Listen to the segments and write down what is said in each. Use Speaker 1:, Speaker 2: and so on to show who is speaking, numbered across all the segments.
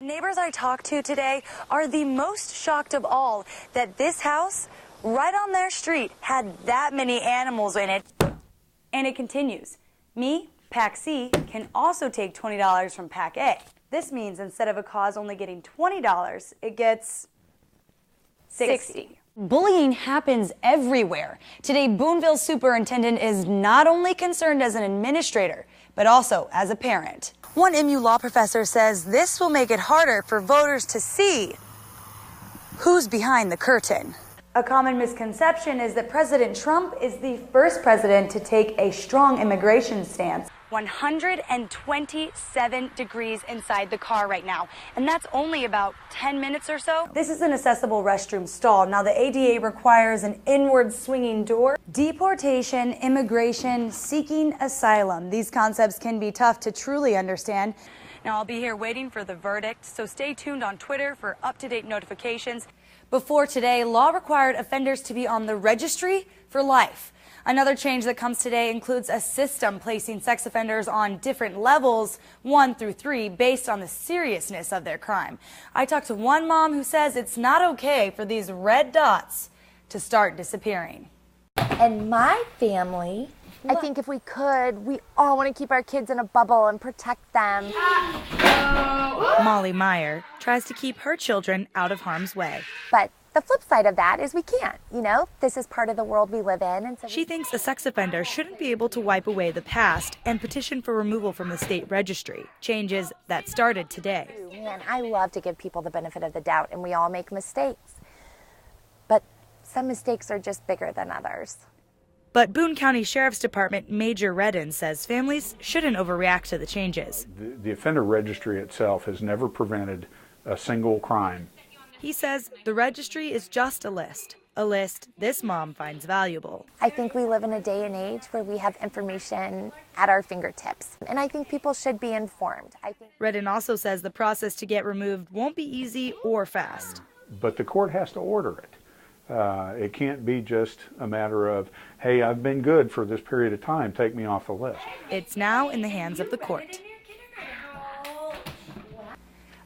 Speaker 1: Neighbors I talked to today are the most shocked of all that this house right on their street had that many animals in it. And it continues. Me, Pack C, can also take $20 from Pack A. This means instead of a cause only getting $20, it gets $60. Bullying happens everywhere. Today, Booneville's superintendent is not only concerned as an administrator, but also as a parent. One MU law professor says this will make it harder for voters to see who's behind the curtain. A common misconception is that President Trump is the first president to take a strong immigration stance. 127 degrees inside the car right now, and that's only about 10 minutes or so. This is an accessible restroom stall. Now, the ADA requires an inward swinging door. Deportation, immigration, seeking asylum. These concepts can be tough to truly understand. Now, I'll be here waiting for the verdict, so stay tuned on Twitter for up-to-date notifications. Before today, law required offenders to be on the registry for life. Another change that comes today includes a system placing sex offenders on different levels, 1 through 3, based on the seriousness of their crime. I talked to one mom who says it's not okay for these red dots to start disappearing.
Speaker 2: And my family, I think if we could, we all want to keep our kids in a bubble and protect them.
Speaker 1: Molly MYER tries to keep her children out of harm's way.
Speaker 2: But the flip side of that is we can't, this is part of the world we live in. And so
Speaker 1: she thinks a sex offender shouldn't be able to wipe away the past and petition for removal from the state registry. Changes that started today.
Speaker 2: Man, I love to give people the benefit of the doubt, and we all make mistakes. But some mistakes are just bigger than others.
Speaker 1: But Boone County Sheriff's Department Major REDDIN says families shouldn't overreact to the changes.
Speaker 3: The offender registry itself has never prevented a single crime.
Speaker 1: He says the registry is just a list this mom finds valuable.
Speaker 2: I think we live in a day and age where we have information at our fingertips, and I think people should be informed.
Speaker 1: REDDIN also says the process to get removed won't be easy or fast.
Speaker 3: But the court has to order it. It can't be just a matter of, hey, I've been good for this period of time, take me off the list.
Speaker 1: It's now in the hands of the court.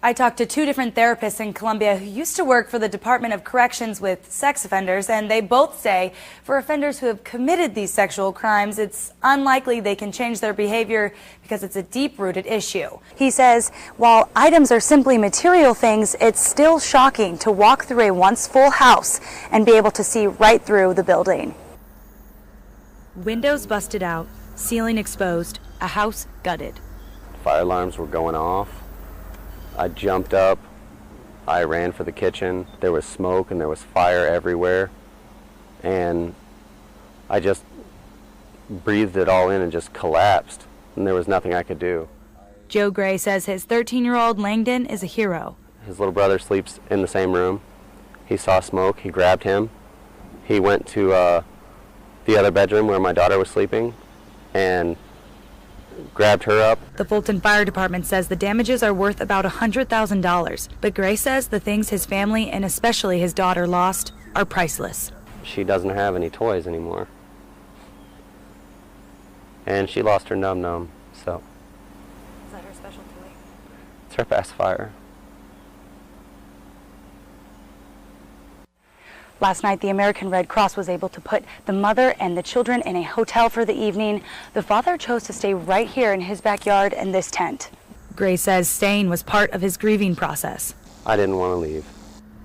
Speaker 1: I talked to 2 different therapists in Columbia who used to work for the Department of Corrections with sex offenders, and they both say for offenders who have committed these sexual crimes, it's unlikely they can change their behavior because it's a deep-rooted issue. He says, while items are simply material things, it's still shocking to walk through a once full house and be able to see right through the building. Windows busted out, ceiling exposed, a house gutted.
Speaker 4: Fire alarms were going off. I jumped up, I ran for the kitchen. There was smoke and there was fire everywhere. And I just breathed it all in and just collapsed. And there was nothing I could do.
Speaker 1: Joe Gray says his 13-year-old Langdon is a hero.
Speaker 4: His little brother sleeps in the same room. He saw smoke, he grabbed him. He went to the other bedroom where my daughter was sleeping and grabbed her up.
Speaker 1: The Fulton Fire Department says the damages are worth about $100,000, but Gray says the things his family and especially his daughter lost are priceless.
Speaker 4: She doesn't have any toys anymore. And she lost her num-num, so.
Speaker 1: Is that her special toy?
Speaker 4: It's her pacifier.
Speaker 1: Last night, the American Red Cross was able to put the mother and the children in a hotel for the evening. The father chose to stay right here in his backyard in this tent. Gray says staying was part of his grieving process.
Speaker 4: I didn't want to leave.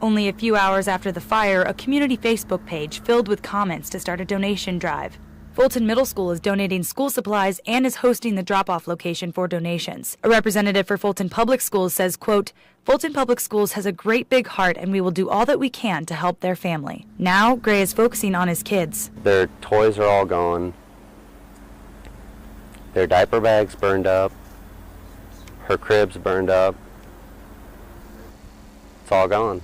Speaker 1: Only a few hours after the fire, a community Facebook page filled with comments to start a donation drive. Fulton Middle School is donating school supplies and is hosting the drop-off location for donations. A representative for Fulton Public Schools says, quote, Fulton Public Schools has a great big heart and we will do all that we can to help their family. Now, Gray is focusing on his kids.
Speaker 4: Their toys are all gone. Their diaper bags burned up. Her crib's burned up. It's all gone.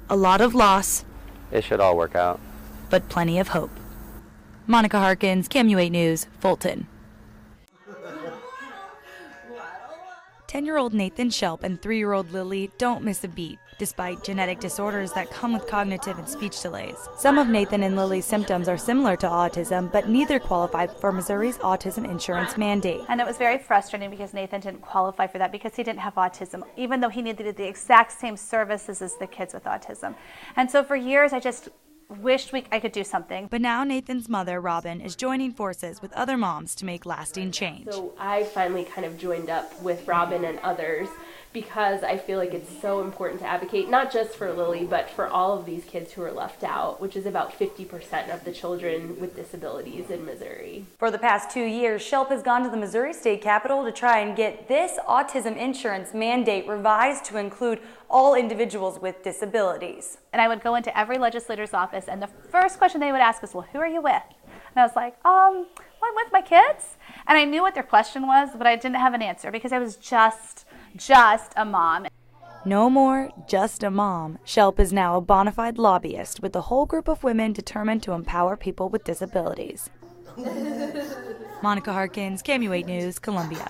Speaker 1: A lot of loss.
Speaker 4: It should all work out.
Speaker 1: But plenty of hope. Monica Harkins, KOMU 8 News, Fulton. 10-year-old Nathan Shelp and 3-year-old Lily don't miss a beat, despite genetic disorders that come with cognitive and speech delays. Some of Nathan and Lily's symptoms are similar to autism, but neither qualify for Missouri's autism insurance mandate.
Speaker 5: And it was very frustrating because Nathan didn't qualify for that because he didn't have autism, even though he needed the exact same services as the kids with autism. And so for years, I just wished I could do something.
Speaker 1: But now Nathan's mother, Robin, is joining forces with other moms to make lasting change.
Speaker 6: So I finally kind of joined up with Robin and others because I feel like it's so important to advocate, not just for Lily, but for all of these kids who are left out, which is about 50% of the children with disabilities in Missouri.
Speaker 1: For the past 2 years, Shelp has gone to the Missouri State Capitol to try and get this autism insurance mandate revised to include all individuals with disabilities.
Speaker 5: And I would go into every legislator's office, and the first question they would ask is, well, who are you with? And I was like, well, I'm with my kids. And I knew what their question was, but I didn't have an answer because I was just a mom.
Speaker 1: No more just a mom. Shelp is now a bona fide lobbyist with a whole group of women determined to empower people with disabilities. Monica Harkins, KOMU 8 News, Columbia.